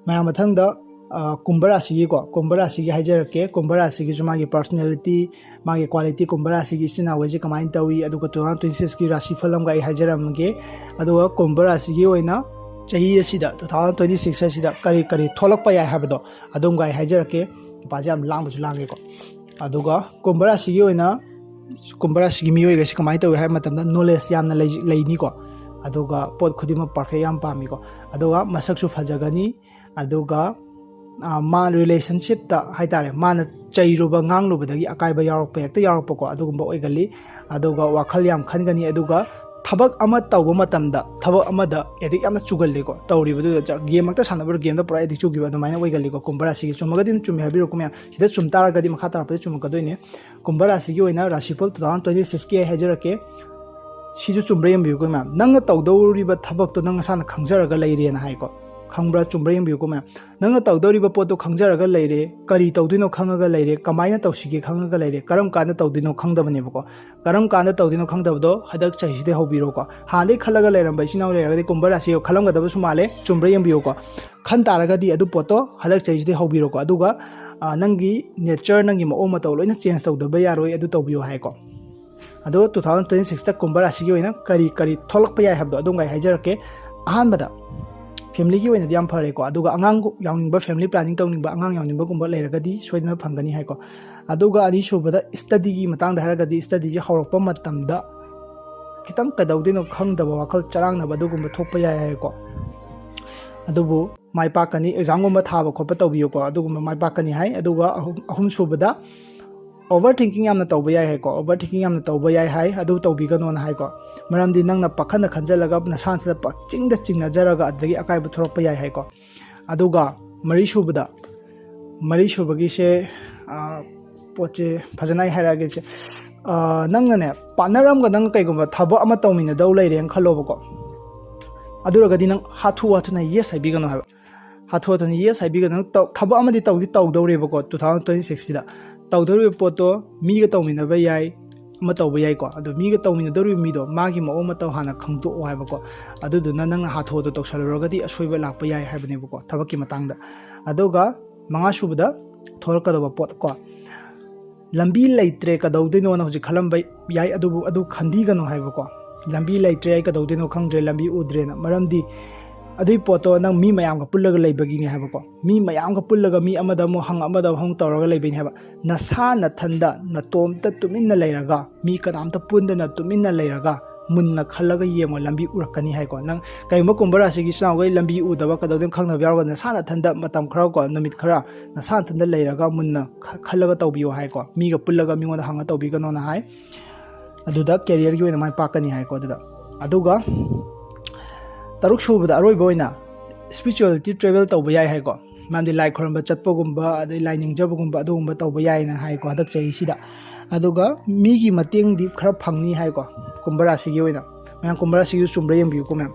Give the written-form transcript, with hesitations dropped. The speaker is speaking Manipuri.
ꯃꯌꯥꯝ ꯃꯊꯪꯗ ꯀꯨꯝꯚ ꯔꯥꯁꯤꯒꯤꯀꯣ ꯀꯨꯝꯚ ꯔꯥꯁꯤꯒꯤ ꯍꯥꯏꯖꯔꯛꯀꯦ ꯀꯨꯝꯚ ꯔꯥꯁꯤꯒꯤꯁꯨ ꯃꯥꯒꯤ ꯄꯔꯁꯣꯅꯦꯂꯤꯇꯤ ꯃꯥꯒꯤ ꯀ꯭ꯋꯥꯂꯤꯇꯤ ꯀꯨꯝꯚ ꯔꯥꯁꯤꯒꯤ ꯏꯆꯤꯟ ꯏꯅꯥꯎꯈꯩꯁꯦ ꯀꯃꯥꯏꯅ ꯇꯧꯏ ꯑꯗꯨꯒ 2026ꯀꯤ ꯔꯥꯁꯤꯐꯜ ꯑꯃꯒ ꯑꯩ ꯍꯥꯏꯖꯔꯝꯒꯦ ꯑꯗꯨꯒ ꯀꯨꯝꯚ ꯔꯥꯁꯤꯒꯤ ꯑꯣꯏꯅ ꯆꯍꯤ ꯑꯁꯤꯗ 2026 ꯑꯁꯤꯗ ꯀꯔꯤ ꯀꯔꯤ ꯊꯣꯛꯂꯛꯄ ꯌꯥꯏ ꯍꯥꯏꯕꯗꯣ ꯑꯗꯨꯝꯒ ꯑꯩ ꯍꯥꯏꯖꯔꯛꯀꯦ ꯅꯨꯄꯥꯁꯦ ꯌꯥꯝ ꯂꯥꯡꯕꯁꯨ ꯂꯥꯡꯒꯦꯀꯣ ꯑꯗꯨꯒ ꯀꯨꯝꯚ ꯔꯥꯁꯤꯒꯤ ꯑꯣꯏꯅ ꯀꯨꯝꯚ ꯔꯥꯁꯤꯒꯤ ꯃꯤꯑꯣꯏꯒꯩꯁꯤ ꯀꯃꯥꯏꯅ ꯇꯧꯏ ꯍꯥꯏꯕ ꯃꯇꯝꯗ ꯅꯣꯂꯦꯖ ꯌꯥꯝꯅ ꯂꯩꯅꯤꯀꯣ ꯑꯗꯨꯒ ꯄꯣꯠ ꯈꯨꯗꯤꯡꯃꯛ ꯄꯔꯐꯦꯛ ꯌꯥꯝ ꯄꯥꯝꯃꯤꯀꯣ ꯑꯗꯨꯒ ꯃꯁꯛꯁꯨ ꯐꯖꯒꯅꯤ ꯑꯗꯨꯒ ꯃꯥ ꯔꯤꯂꯦꯁꯟꯁꯤꯞꯇ ꯍꯥꯏꯇꯥꯔꯦ ꯃꯥꯅ ꯆꯩꯔꯨꯕ ꯉꯥꯡꯂꯨꯕꯗꯒꯤ ꯑꯀꯥꯏꯕ ꯌꯥꯎꯔꯛꯄ ꯍꯦꯛꯇ ꯌꯥꯎꯔꯛꯄꯀꯣ ꯑꯗꯨꯒꯨꯝꯕ ꯑꯣꯏꯒꯜꯂꯤ ꯑꯗꯨꯒ ꯋꯥꯈꯜ ꯌꯥꯝ ꯈꯟꯒꯅꯤ ꯑꯗꯨꯒ ꯊꯕꯛ ꯑꯃ ꯇꯧꯕ ꯃꯇꯝꯗ ꯊꯕꯛ ꯑꯃꯗ ꯑꯦꯗꯤꯛ ꯌꯥꯝꯅ ꯆꯨꯒꯜꯂꯤꯀꯣ ꯇꯧꯔꯤꯕꯗꯨꯗ ꯒꯦꯝꯃꯛꯇ ꯁꯥꯟꯅꯕ ꯒꯦꯝꯗ ꯄꯨꯔꯥ ꯑꯦꯗꯤꯛ ꯆꯨꯈꯤꯕ ꯑꯗꯨꯃꯥꯏꯅ ꯑꯣꯏꯒꯜꯂꯤꯀꯣ ꯀꯨꯝꯚ ꯔꯥꯁꯤꯒꯤ ꯆꯨꯝꯃꯒꯗꯤ ꯑꯗꯨꯝ ꯆꯨꯝꯃꯦ ꯍꯥꯏꯕꯤꯔꯛꯎ ꯃꯌꯥꯝ ꯁꯤꯗ ꯆꯨꯝ ꯇꯥꯔꯒꯗꯤ ꯃꯈꯥ ꯇꯥꯔꯛꯄꯗ ꯆꯨꯝꯃꯛꯀꯗꯣꯏꯅꯦ ꯀꯨꯝꯚ ꯔꯥꯁꯤꯒꯤ ꯑꯣꯏꯅ ꯔꯥꯁꯤꯐꯜ 2026ꯀꯤ ꯑꯩ ꯍꯥꯏꯖꯔꯛꯀꯦ ꯁꯤꯁꯨ ꯆꯨꯝꯕ꯭ꯔꯥ ꯌꯦꯡꯕꯤꯌꯨꯀꯣ ꯃꯌꯥꯝ ꯅꯪꯅ ꯇꯧꯗꯧꯔꯤꯕ ꯊꯕꯛꯇꯣ ꯅꯪ ꯅꯁꯥꯅ ꯈꯪꯖꯔꯒ ꯂꯩꯔꯦꯅ ꯍꯥꯏꯀꯣ ꯈꯪꯕ꯭ꯔꯥ ꯆꯨꯝꯕ꯭ꯔꯥ ꯌꯦꯡꯕꯤꯌꯨꯀꯣ ꯃꯌꯥꯝ ꯅꯪꯅ ꯇꯧꯗꯧꯔꯤꯕ ꯄꯣꯠꯇꯣ ꯈꯪꯖꯔꯒ ꯂꯩꯔꯦ ꯀꯔꯤ ꯇꯧꯗꯣꯏꯅꯣ ꯈꯪꯉꯒ ꯂꯩꯔꯦ ꯀꯃꯥꯏꯅ ꯇꯧꯁꯤꯒꯦ ꯈꯪꯉꯒ ꯂꯩꯔꯦ ꯀꯔꯝ ꯀꯥꯟꯗ ꯇꯧꯗꯣꯏꯅꯣ ꯈꯪꯗꯕꯅꯦꯕꯀꯣ ꯀꯔꯝ ꯀꯥꯟꯗ ꯇꯧꯗꯣꯏꯅೋ ꯈꯪꯗꯕꯗꯣ ꯍꯟꯗꯛ ꯆꯍꯤꯁꯤꯗꯩ ꯍꯧꯕꯤꯔꯣꯀꯣ ꯍꯥꯟꯅꯗꯩ ꯈꯜꯂꯒ ꯂꯩꯔꯝꯕ ꯏꯆꯤꯟ ꯏꯅꯥꯎ ꯂꯩꯔꯒꯗꯤ ꯀꯨꯝꯚ ꯔꯥꯁꯤꯒ ꯈꯜꯂꯝꯒꯗꯕꯁꯨ ꯃꯥꯜꯂꯦ ꯆꯨꯝꯕ꯭ꯔꯥ ꯌꯦꯡꯕꯤꯌꯨꯀꯣ ꯈꯟ ꯇꯥꯔꯒꯗꯤ ꯑꯗꯨ ꯄꯣꯠꯇꯣ ꯍꯟꯗꯛ ꯆꯍꯤꯁꯤꯗꯩ ꯍꯧꯕꯤꯔꯣꯀꯣ ꯑꯗꯨꯒ ꯅꯪꯒꯤ ꯅꯦꯆꯔ ꯅꯪꯒꯤ ꯃꯑꯣꯡ ꯃꯇꯧ ꯂꯣꯏꯅ ꯆꯦꯟꯖ ꯇꯧꯗꯕ ꯌꯥꯔꯣꯏ ꯑꯗꯨ ꯇꯧꯕꯤꯌꯨ ꯍꯥꯏꯀꯣ ꯑꯗꯣ 2026ꯇ ꯀꯨꯝꯚ ꯔꯥꯁꯤꯒꯤ ꯑꯣꯏꯅ ꯀꯔꯤ ꯀꯔꯤ ꯊꯣꯛꯂꯛꯄ ꯌꯥꯏ ꯍꯥꯏꯕꯗꯣ ꯑꯗꯨꯝꯒ ꯑꯩ ꯍꯥꯏꯖꯔꯛꯀꯦ ꯑꯍꯥꯟꯕꯗ ꯐꯦꯃꯤꯂꯤꯒꯤ ꯑꯣꯏꯅꯗꯤ ꯌꯥꯝ ꯐꯔꯦꯀꯣ ꯑꯗꯨꯒ ꯑꯉꯥꯡ ꯌꯥꯎꯅꯤꯡꯕ ꯐꯦꯃꯤꯂꯤ ꯄ꯭ꯂꯥꯅꯤꯡ ꯇꯧꯅꯤꯡꯕ ꯑꯉꯥꯡ ꯌꯥꯎꯅꯤꯡꯕꯒꯨꯝꯕ ꯂꯩꯔꯒꯗꯤ ꯁꯣꯏꯗꯅ ꯐꯪꯒꯅꯤ ꯍꯥꯏꯀꯣ ꯑꯗꯨꯒ ꯑꯅꯤꯁꯨꯕꯗ ꯁ꯭ꯇꯗꯤꯒꯤ ꯃꯇꯥꯡꯗ ꯍꯥꯏꯔꯒꯗꯤ ꯁ꯭ꯇꯗꯤꯁꯦ ꯍꯧꯔꯛꯄ ꯃꯇꯝꯗ खितंग कदौदिनो खंगदब वखल चरांगनब अदुगुंब थोकप याय हायको अदुबु माइ पाकनी एग्जाम गुंब थाबा खोप तौबियोको अदुगुंब माइ पाकनी हाय अदुगा अहुम सुबदा ओवर थिंकिंग यामना तौबा याय हायको ओवर थिंकिंग यामना तौबा याय हाय अदु तौबिगनो ना हायको मरमदि नंगना पखन खंजलगा नसानथदा पचिंगदा चिंगनाजरगा अदगी अकायब थोरकप याय हायको अदुगा मरी सुबगिसे पोचे फजनाय हायरागेसे नंगने पार्टनर नंग कईगुंबा थबक अमा तौमिनदौ लैरेन खल्लोबको अदुरगदि नंग हाथु हाथुना येस हाइबिगनो हायबा हाथु हाथुना येस हाइबिगनो थबक अमदि तौदौरेबको 2026 सिदा तौदौरिबा पोतो मीगा तौमिनबा याय अमा तौबा यायको अदु मीगा तौमिनदौरिबा मीदो मागी मओ मतौ हाना खंगतोओ हायबको अदुदुना नंग हाथु हाथु तौसलरगदि असोइबा लाक्पा याय हायबनेबको थबकि मतंगदा अदुगा मंगा सुबदा थोरकदबा पोत को लंबी लेट्रे कदौदिनो ना हुजि खलम याय अदुबु अदु खंदीगनो हायबको लंबी लेट्रे आई कदौदिनो खंग्रे लंबी उद्रेना मरमदी अदुई पोतो नंग मी मयामगा पुल्लगा लेबगिनी हायबको मी मयामगा पुल्लगा मी अमदा मो हंग अमदा हंग तौरगा लेबिनी हायबा नसा नथंदा नतोमता तुमिन्ना लेरगा मी कनामता पुंदना तुमिन्ना लेरगा मुन्ना खल्लगा येमो लंबी उरकनी हायको नंग कईम कुंभ राशिगी चावगै लंबी उदबा कदौदिन खंगनब यारगा नसा नथंदा मतम खरा को नमित खरा नसा नथंदा लेरगा मुन्ना खल्लगा तौबियो हायको मीगा पुल्लगा मिंगोना हंगा तौबिगनो ना हाय अदुदा कैरियर की ओइना माय पाकनी हायको अदुगा तरुक सुबदा अरोइबा ओइना स्पिरिचुअलिटी ट्रेवल तौबा याय हायको मामदि लाइ खरंबा चटपगुंबा अदै लाइ निंगजबगुंबा अदुगुंबा तौबा यायना हायको हदक चहिसिदा अदुगा मीगी मतेंग दि खरा फंगनी हायको कुंभ राशि की ओइना मैं कुंभ राशि की चुम्ब्रा यंबियुको मैम